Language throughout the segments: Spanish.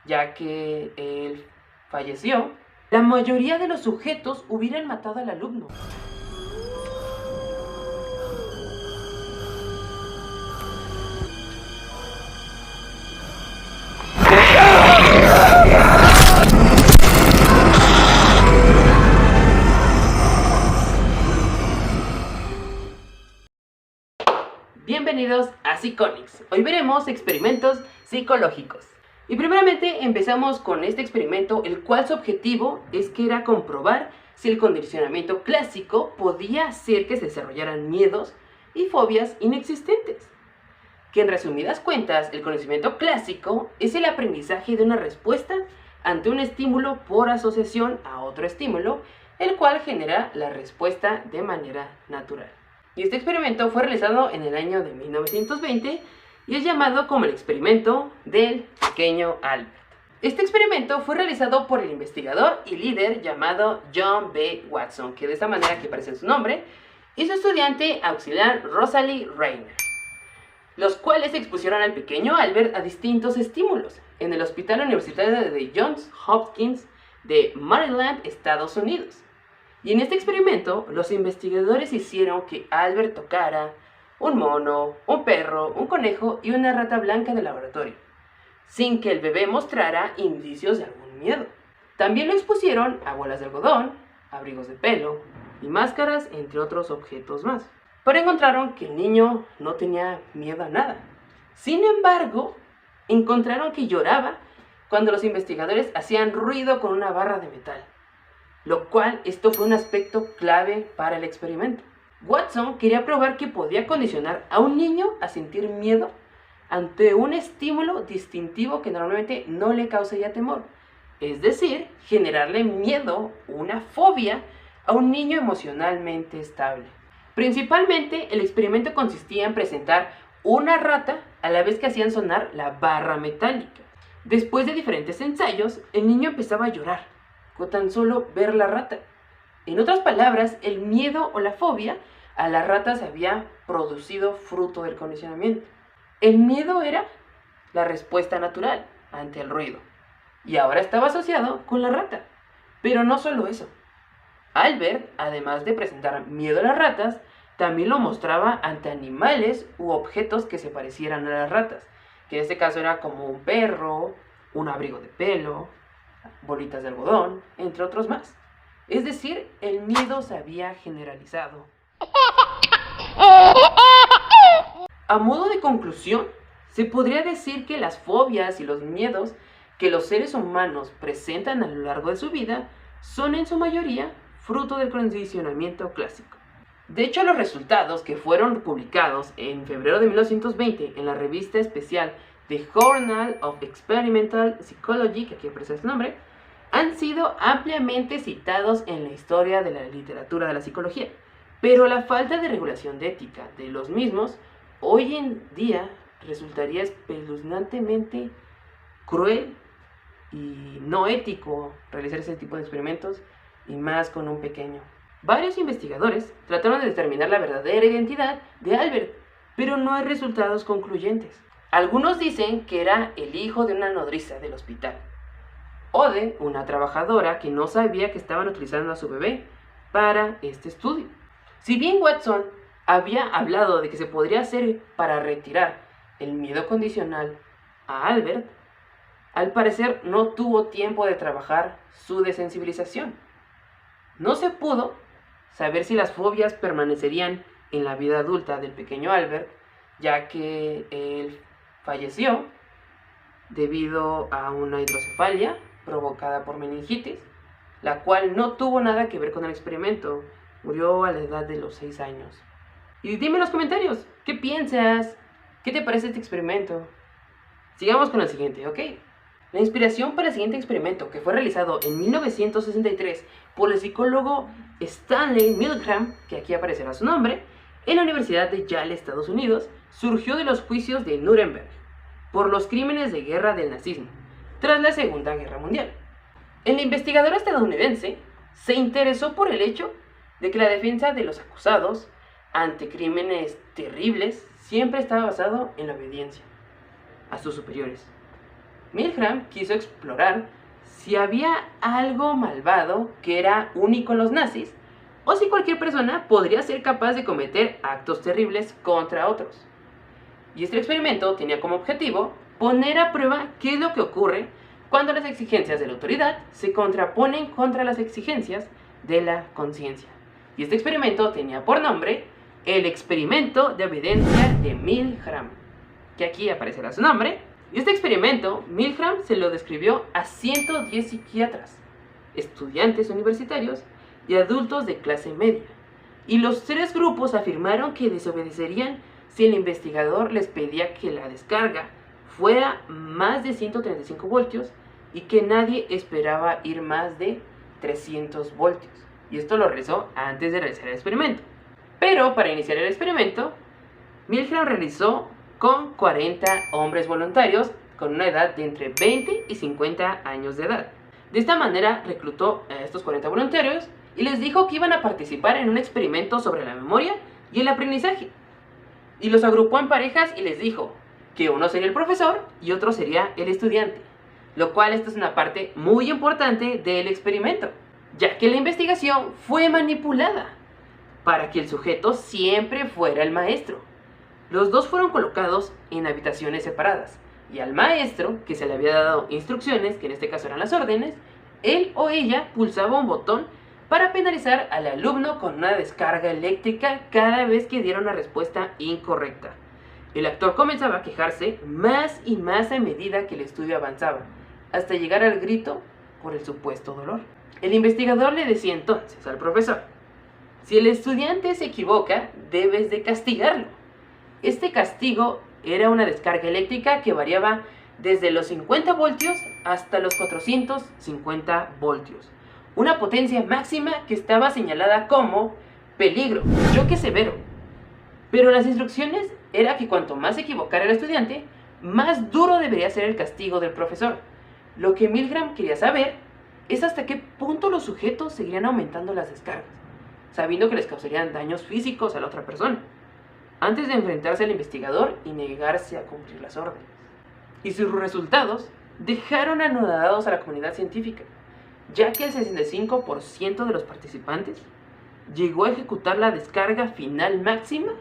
ya que él falleció, la mayoría de los sujetos hubieran matado al alumno. Bienvenidos a Psiconics. Hoy veremos experimentos psicológicos. Y primeramente empezamos con este experimento, el cual su objetivo es que era comprobar si el condicionamiento clásico podía hacer que se desarrollaran miedos y fobias inexistentes. Que en resumidas cuentas, el conocimiento clásico es el aprendizaje de una respuesta ante un estímulo por asociación a otro estímulo, el cual genera la respuesta de manera natural. Y este experimento fue realizado en el año de 1920 y es llamado como el experimento del pequeño Albert. Este experimento fue realizado por el investigador y líder llamado John B. Watson, que de esta manera que aparece en su nombre, y su estudiante auxiliar Rosalie Rayner, los cuales expusieron al pequeño Albert a distintos estímulos en el Hospital Universitario de Johns Hopkins de Maryland, Estados Unidos. Y en este experimento, los investigadores hicieron que Albert tocara un mono, un perro, un conejo y una rata blanca de laboratorio, sin que el bebé mostrara indicios de algún miedo. También lo expusieron a bolas de algodón, abrigos de pelo y máscaras, entre otros objetos más. Pero encontraron que el niño no tenía miedo a nada. Sin embargo, encontraron que lloraba cuando los investigadores hacían ruido con una barra de metal, lo cual esto fue un aspecto clave para el experimento. Watson quería probar que podía condicionar a un niño a sentir miedo ante un estímulo distintivo que normalmente no le causaría temor, es decir, generarle miedo, una fobia, a un niño emocionalmente estable. Principalmente, el experimento consistía en presentar una rata a la vez que hacían sonar la barra metálica. Después de diferentes ensayos, el niño empezaba a llorar con tan solo ver la rata. En otras palabras, el miedo o la fobia a la rata se había producido fruto del condicionamiento. El miedo era la respuesta natural ante el ruido, y ahora estaba asociado con la rata. Pero no solo eso. Albert, además de presentar miedo a las ratas, también lo mostraba ante animales u objetos que se parecieran a las ratas, que en este caso era como un perro, un abrigo de pelo, bolitas de algodón, entre otros más. Es decir, el miedo se había generalizado. A modo de conclusión, se podría decir que las fobias y los miedos que los seres humanos presentan a lo largo de su vida son en su mayoría fruto del condicionamiento clásico. De hecho, los resultados que fueron publicados en febrero de 1920 en la revista especial The Journal of Experimental Psychology, que aquí aparece su nombre, han sido ampliamente citados en la historia de la literatura de la psicología, pero la falta de regulación de ética de los mismos hoy en día resultaría espeluznantemente cruel y no ético realizar ese tipo de experimentos, y más con un pequeño. Varios investigadores trataron de determinar la verdadera identidad de Albert, pero no hay resultados concluyentes. Algunos dicen que era el hijo de una nodriza del hospital, o de una trabajadora que no sabía que estaban utilizando a su bebé para este estudio. Si bien Watson había hablado de que se podría hacer para retirar el miedo condicional a Albert, al parecer no tuvo tiempo de trabajar su desensibilización. No se pudo saber si las fobias permanecerían en la vida adulta del pequeño Albert, ya que él falleció debido a una hidrocefalia provocada por meningitis, la cual no tuvo nada que ver con el experimento. Murió a la edad de los 6 años. Y dime en los comentarios, ¿qué piensas? ¿Qué te parece este experimento? Sigamos con el siguiente, ¿ok? La inspiración para el siguiente experimento, que fue realizado en 1963 por el psicólogo Stanley Milgram, que aquí aparecerá su nombre, en la Universidad de Yale, Estados Unidos, surgió de los juicios de Nuremberg por los crímenes de guerra del nazismo tras la Segunda Guerra Mundial. El investigador estadounidense se interesó por el hecho de que la defensa de los acusados ante crímenes terribles siempre estaba basado en la obediencia a sus superiores. Milgram quiso explorar si había algo malvado que era único en los nazis o si cualquier persona podría ser capaz de cometer actos terribles contra otros. Y este experimento tenía como objetivo poner a prueba qué es lo que ocurre cuando las exigencias de la autoridad se contraponen contra las exigencias de la conciencia. Y este experimento tenía por nombre el experimento de obediencia de Milgram, que aquí aparecerá su nombre. Y este experimento, Milgram se lo describió a 110 psiquiatras, estudiantes universitarios y adultos de clase media. Y los tres grupos afirmaron que desobedecerían si el investigador les pedía que la descarga fuera más de 135 voltios y que nadie esperaba ir más de 300 voltios. Y esto lo realizó antes de realizar el experimento. Pero para iniciar el experimento, Milgram realizó con 40 hombres voluntarios con una edad de entre 20 y 50 años de edad. De esta manera reclutó a estos 40 voluntarios y les dijo que iban a participar en un experimento sobre la memoria y el aprendizaje. Y los agrupó en parejas y les dijo que uno sería el profesor y otro sería el estudiante. Lo cual esta es una parte muy importante del experimento, ya que la investigación fue manipulada para que el sujeto siempre fuera el maestro. Los dos fueron colocados en habitaciones separadas y al maestro, que se le había dado instrucciones, que en este caso eran las órdenes, él o ella pulsaba un botón para penalizar al alumno con una descarga eléctrica cada vez que diera una respuesta incorrecta. El actor comenzaba a quejarse más y más a medida que el estudio avanzaba, hasta llegar al grito por el supuesto dolor. El investigador le decía entonces al profesor: si el estudiante se equivoca, debes de castigarlo. Este castigo era una descarga eléctrica que variaba desde los 50 voltios hasta los 450 voltios. Una potencia máxima que estaba señalada como peligro, choque severo. Pero las instrucciones era que cuanto más se equivocara el estudiante, más duro debería ser el castigo del profesor. Lo que Milgram quería saber es hasta qué punto los sujetos seguirían aumentando las descargas, sabiendo que les causarían daños físicos a la otra persona, antes de enfrentarse al investigador y negarse a cumplir las órdenes. Y sus resultados dejaron anonadados a la comunidad científica, ya que el 65% de los participantes llegó a ejecutar la descarga final máxima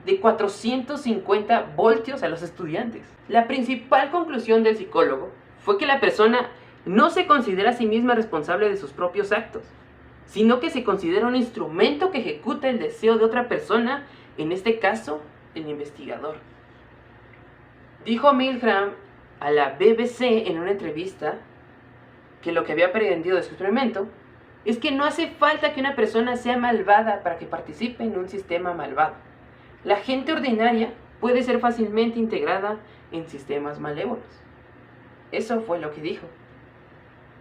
de 450 voltios a los estudiantes. La principal conclusión del psicólogo fue que la persona no se considera a sí misma responsable de sus propios actos, sino que se considera un instrumento que ejecuta el deseo de otra persona, en este caso, el investigador. Dijo Milgram a la BBC en una entrevista que lo que había aprendido de su experimento es que no hace falta que una persona sea malvada para que participe en un sistema malvado. La gente ordinaria puede ser fácilmente integrada en sistemas malévolos. Eso fue lo que dijo.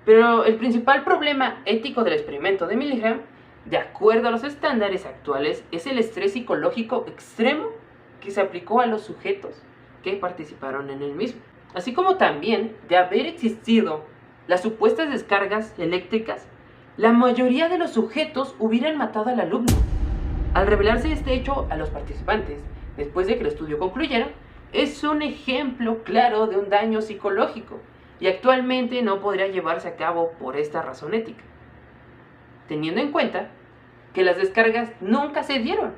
Pero el principal problema ético del experimento de Milgram, de acuerdo a los estándares actuales, es el estrés psicológico extremo que se aplicó a los sujetos que participaron en el mismo. Así como también de haber existido las supuestas descargas eléctricas, la mayoría de los sujetos hubieran matado al alumno. Al revelarse este hecho a los participantes, después de que el estudio concluyera, es un ejemplo claro de un daño psicológico y actualmente no podría llevarse a cabo por esta razón ética, teniendo en cuenta que las descargas nunca se dieron.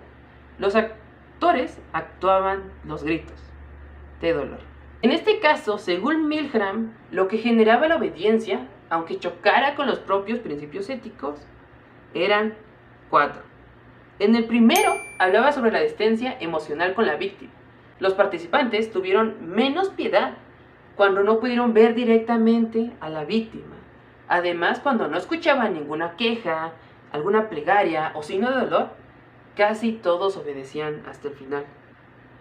Los actores actuaban los gritos de dolor. En este caso, según Milgram, lo que generaba la obediencia, aunque chocara con los propios principios éticos, eran 4. En el primero, hablaba sobre la distancia emocional con la víctima. Los participantes tuvieron menos piedad cuando no pudieron ver directamente a la víctima. Además, cuando no escuchaban ninguna queja, alguna plegaria o signo de dolor, casi todos obedecían hasta el final.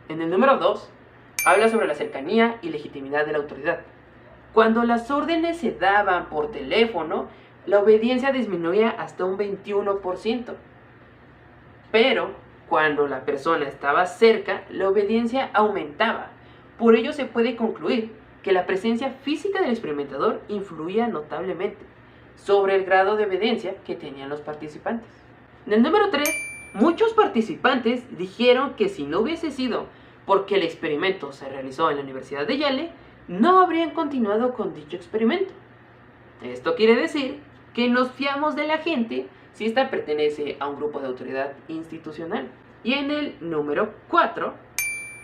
En el número 2, habla sobre la cercanía y legitimidad de la autoridad. Cuando las órdenes se daban por teléfono, la obediencia disminuía hasta un 21%. Pero cuando la persona estaba cerca, la obediencia aumentaba. Por ello se puede concluir que la presencia física del experimentador influía notablemente sobre el grado de obediencia que tenían los participantes. En el número 3, muchos participantes dijeron que si no hubiese sido porque el experimento se realizó en la Universidad de Yale, no habrían continuado con dicho experimento. Esto quiere decir que nos fiamos de la gente si ésta pertenece a un grupo de autoridad institucional. Y en el número 4,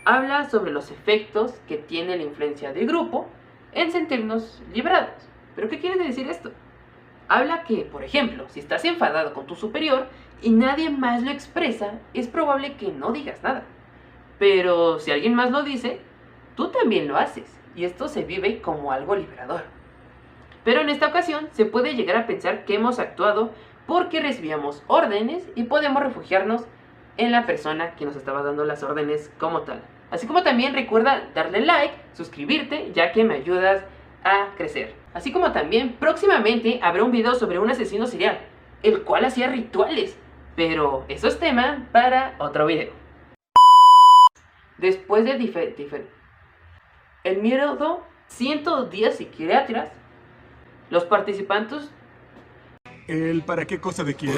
habla sobre los efectos que tiene la influencia del grupo en sentirnos liberados. ¿Pero qué quiere decir esto? Habla que, por ejemplo, si estás enfadado con tu superior y nadie más lo expresa, es probable que no digas nada. Pero si alguien más lo dice, tú también lo haces, y esto se vive como algo liberador. Pero en esta ocasión se puede llegar a pensar que hemos actuado porque recibíamos órdenes y podemos refugiarnos en la persona que nos estaba dando las órdenes como tal. Así como también recuerda darle like, suscribirte, ya que me ayudas a crecer. Así como también próximamente habrá un video sobre un asesino serial, el cual hacía rituales, pero eso es tema para otro video. Después de el miedo 110 psiquiatras, los participantes... ¿El para qué cosa de quién?